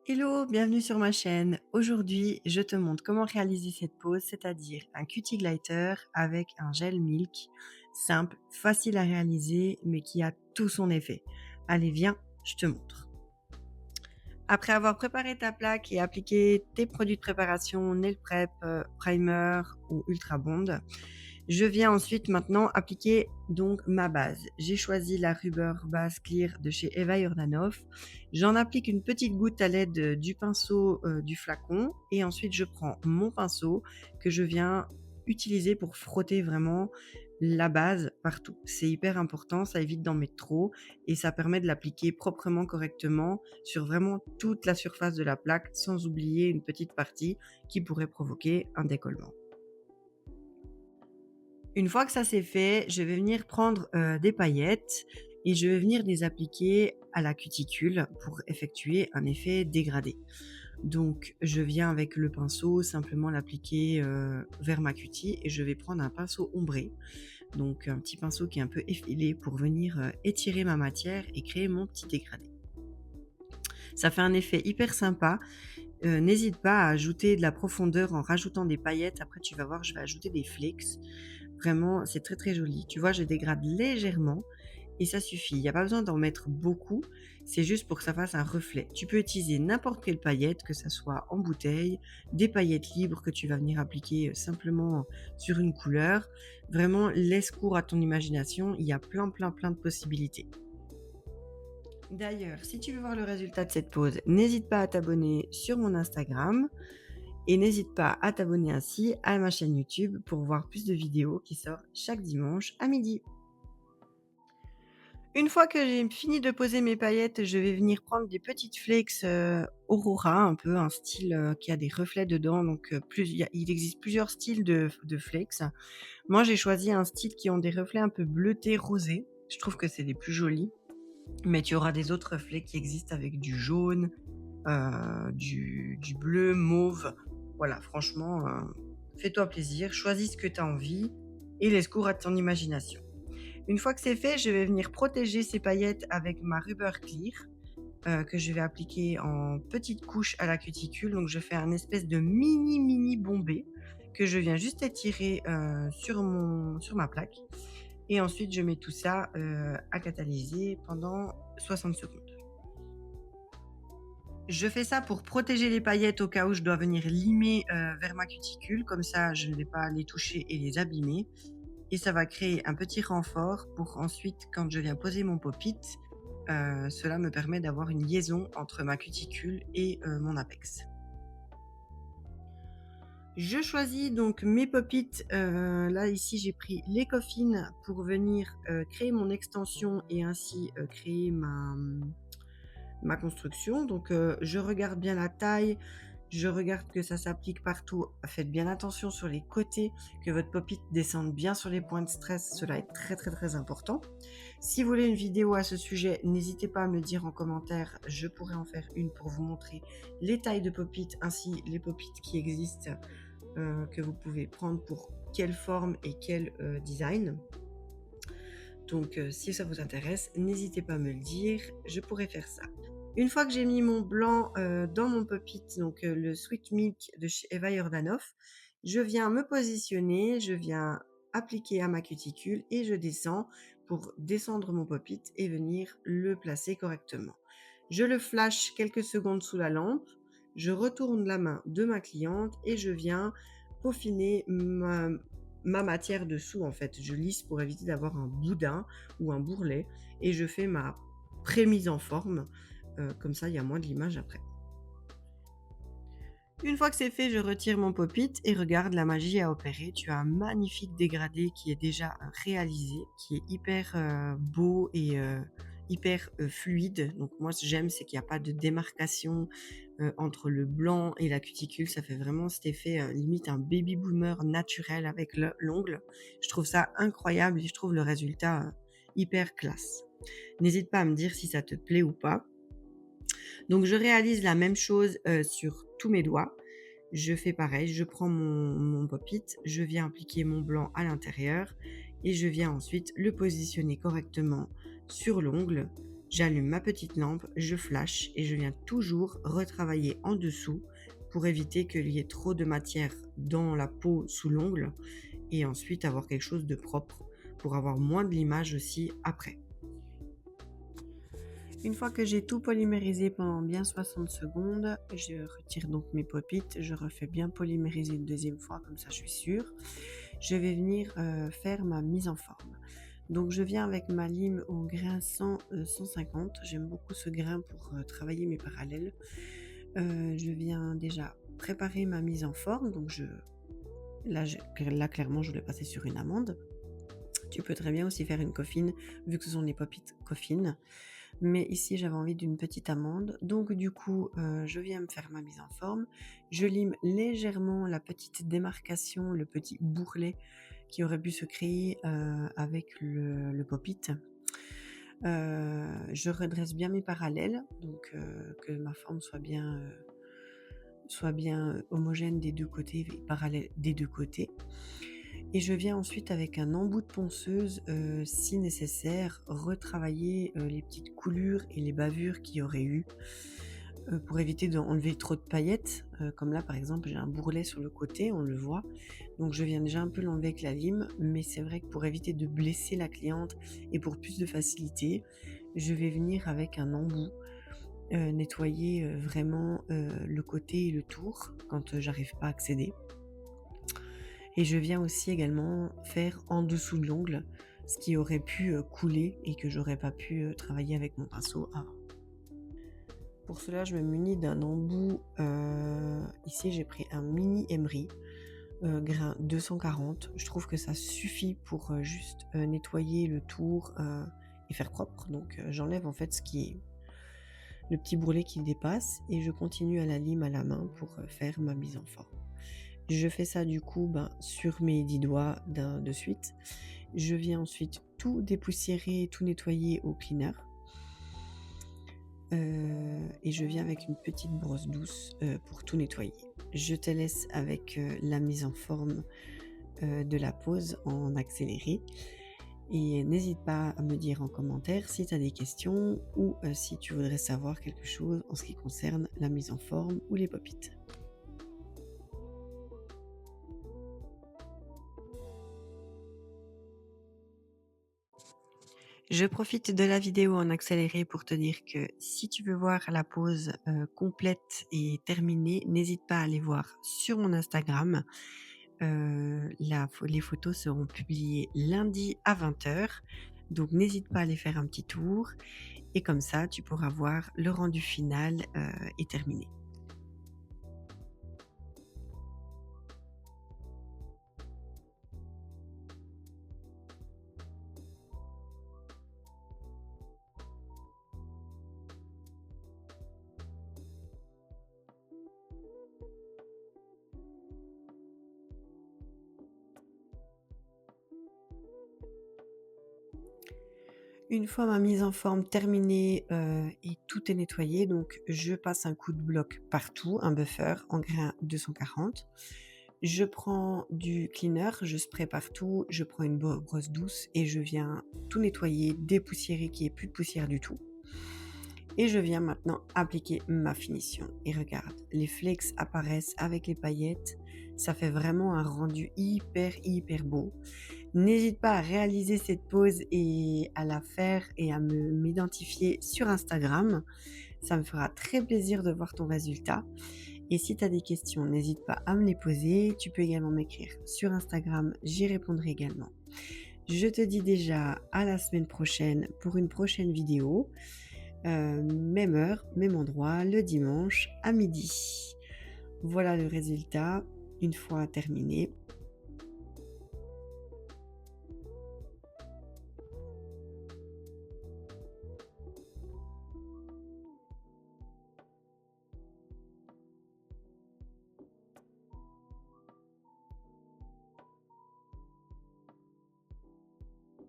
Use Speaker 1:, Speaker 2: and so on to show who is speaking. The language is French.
Speaker 1: Hello, bienvenue sur ma chaîne. Aujourd'hui, je te montre comment réaliser cette pose, c'est-à-dire un cutie glider avec un gel milk, simple, facile à réaliser, mais qui a tout son effet. Allez, viens, je te montre. Après avoir préparé ta plaque et appliqué tes produits de préparation, nail prep, primer ou ultra bond, je viens ensuite maintenant appliquer donc ma base. J'ai choisi la Rubber Base Clear de chez Eva Jordanov. J'en applique une petite goutte à l'aide du pinceau du flacon et ensuite je prends mon pinceau que je viens utiliser pour frotter vraiment la base partout. C'est hyper important, ça évite d'en mettre trop et ça permet de l'appliquer proprement, correctement sur vraiment toute la surface de la plaque sans oublier une petite partie qui pourrait provoquer un décollement. Une fois que ça c'est fait, je vais venir prendre, des paillettes et je vais venir les appliquer à la cuticule pour effectuer un effet dégradé. Donc je viens avec le pinceau simplement l'appliquer, vers ma cutie et je vais prendre un pinceau ombré, donc un petit pinceau qui est un peu effilé pour venir, étirer ma matière et créer mon petit dégradé. Ça fait un effet hyper sympa. N'hésite pas à ajouter de la profondeur en rajoutant des paillettes. Après tu vas voir, je vais ajouter des flakes. Vraiment, c'est très, très joli. Tu vois, je dégrade légèrement et ça suffit. Il y a pas besoin d'en mettre beaucoup, c'est juste pour que ça fasse un reflet. Tu peux utiliser n'importe quelle paillette, que ça soit en bouteille, des paillettes libres que tu vas venir appliquer, simplement sur une couleur. Vraiment, laisse cours à ton imagination, il y a plein, plein, plein de possibilités. D'ailleurs, si tu veux voir le résultat de cette pose, n'hésite pas à t'abonner sur mon Instagram et n'hésite pas à t'abonner ainsi à ma chaîne YouTube pour voir plus de vidéos qui sortent chaque dimanche à midi. Une fois que j'ai fini de poser mes paillettes, je vais venir prendre des petites flakes, Aurora, un peu un style, qui a des reflets dedans, donc il existe plusieurs styles de flakes. Moi, j'ai choisi un style qui ont des reflets un peu bleutés rosés. Je trouve que c'est les plus jolis, mais tu auras des autres reflets qui existent avec du jaune, du bleu, mauve. Voilà, franchement, fais-toi plaisir, choisis ce que tu as envie et laisse cours à ton imagination. Une fois que c'est fait, je vais venir protéger ces paillettes avec ma Rubber Clear, que je vais appliquer en petites couches à la cuticule. Donc je fais un espèce de mini, mini bombé que je viens juste étirer, sur ma plaque et ensuite je mets tout ça, à catalyser pendant 60 secondes. Je fais ça pour protéger les paillettes au cas où je dois venir limer, vers ma cuticule, comme ça je ne vais pas les toucher et les abîmer et ça va créer un petit renfort pour ensuite quand je viens poser mon pop-it, cela me permet d'avoir une liaison entre ma cuticule et mon apex. Je choisis donc mes pop-it, là ici j'ai pris les coffines pour venir, créer mon extension et ainsi, créer ma construction. Donc je regarde bien la taille, je regarde que ça s'applique partout. Faites bien attention sur les côtés, que votre pop-it descende bien sur les points de stress, cela est très, très, très important. Si vous voulez une vidéo à ce sujet, n'hésitez pas à me le dire en commentaire, je pourrais en faire une pour vous montrer les tailles de pop-it ainsi les pop-it qui existent, que vous pouvez prendre pour quelle forme et quel, design. Donc si ça vous intéresse, n'hésitez pas à me le dire, je pourrais faire ça. Une fois que j'ai mis mon blanc, dans mon pop-it, donc le Sweet Milk de chez Eva Jordanov, je viens me positionner, je viens appliquer à ma cuticule et je descends pour descendre mon pop-it et venir le placer correctement. Je le flash quelques secondes sous la lampe, je retourne la main de ma cliente et je viens peaufiner ma matière dessous en fait. Je lisse pour éviter d'avoir un boudin ou un bourrelet et je fais ma pré-mise en forme, comme ça il y a moins de l'image après. Une fois que c'est fait, je retire mon pop-it et regarde, la magie a opéré. Tu as un magnifique dégradé qui est déjà réalisé, qui est hyper, beau et hyper, fluide. Donc moi j'aime, c'est qu'il y a pas de démarcation, entre le blanc et la cuticule. Ça fait vraiment cet effet, limite un baby boomer naturel avec l'ongle. Je trouve ça incroyable et je trouve le résultat, hyper classe. N'hésite pas à me dire si ça te plaît ou pas. Donc je réalise la même chose, sur tous mes doigts. Je fais pareil, je prends mon pop-it, je viens appliquer mon blanc à l'intérieur et je viens ensuite le positionner correctement sur l'ongle J'allume ma petite lampe, je flash et je viens toujours retravailler en dessous pour éviter qu'il y ait trop de matière dans la peau sous l'ongle et ensuite avoir quelque chose de propre pour avoir moins de limage aussi après. Une fois que j'ai tout polymérisé pendant bien 60 secondes, je retire donc mes pop-it, je refais bien polymériser une deuxième fois, comme ça je suis sûre. Je vais venir faire ma mise en forme. Donc je viens avec ma lime au grain 150, j'aime beaucoup ce grain pour travailler mes parallèles. Je viens déjà préparer ma mise en forme, donc là clairement je vais passer sur une amande. Tu peux très bien aussi faire une coffine, vu que ce sont des pop-it coffines. Mais ici, j'avais envie d'une petite amande. Donc du coup, je viens me faire ma mise en forme. Je lime légèrement la petite démarcation, le petit bourrelet qui aurait pu se créer avec le pop-it. Je redresse bien mes parallèles, donc que ma forme soit bien homogène des deux côtés, parallèle des deux côtés. Et je viens ensuite avec un embout de ponceuse, si nécessaire, retravailler les petites coulures et les bavures qu'il y aurait eu, pour éviter d'enlever trop de paillettes. Comme là par exemple, j'ai un bourrelet sur le côté, on le voit. Donc je viens déjà un peu l'enlever avec la lime, mais c'est vrai que pour éviter de blesser la cliente et pour plus de facilité, je vais venir avec un embout, nettoyer vraiment le côté et le tour quand j'arrive pas à accéder. Et je viens aussi également faire en dessous de l'ongle, ce qui aurait pu couler et que j'aurais pas pu travailler avec mon pinceau avant. Pour cela, je me munis d'un embout. Ici, j'ai pris un mini emery, grain 240. Je trouve que ça suffit pour juste nettoyer le tour et faire propre. Donc, j'enlève en fait ce qui est le petit bourrelet qui dépasse et je continue à la lime à la main pour faire ma mise en forme. Je fais ça du coup sur mes 10 doigts de suite. Je viens ensuite tout dépoussiérer, tout nettoyer au cleaner. Et je viens avec une petite brosse douce pour tout nettoyer. Je te laisse avec la mise en forme de la pose en accéléré. Et n'hésite pas à me dire en commentaire si tu as des questions ou si tu voudrais savoir quelque chose en ce qui concerne la mise en forme ou les pop-it. Je profite de la vidéo en accéléré pour te dire que si tu veux voir la pose complète et terminée, n'hésite pas à aller voir sur mon Instagram. Les photos seront publiées lundi à 20h. Donc n'hésite pas à aller faire un petit tour. Et comme ça, tu pourras voir le rendu final et terminé. Une fois ma mise en forme terminée et tout est nettoyé, donc je passe un coup de bloc partout, un buffer en grain 240. Je prends du cleaner, je spray partout, je prends une brosse douce et je viens tout nettoyer, dépoussiérer qu'il n'y ait plus de poussière du tout. Et je viens maintenant appliquer ma finition. Et regarde, les flakes apparaissent avec les paillettes. Ça fait vraiment un rendu hyper beau. N'hésite pas à réaliser cette pose et à la faire et à m'identifier sur Instagram. Ça me fera très plaisir de voir ton résultat. Et si tu as des questions, n'hésite pas à me les poser. Tu peux également m'écrire sur Instagram, j'y répondrai également. Je te dis déjà à la semaine prochaine pour une prochaine vidéo. Même heure, même endroit, le dimanche à midi. Voilà le résultat une fois terminé.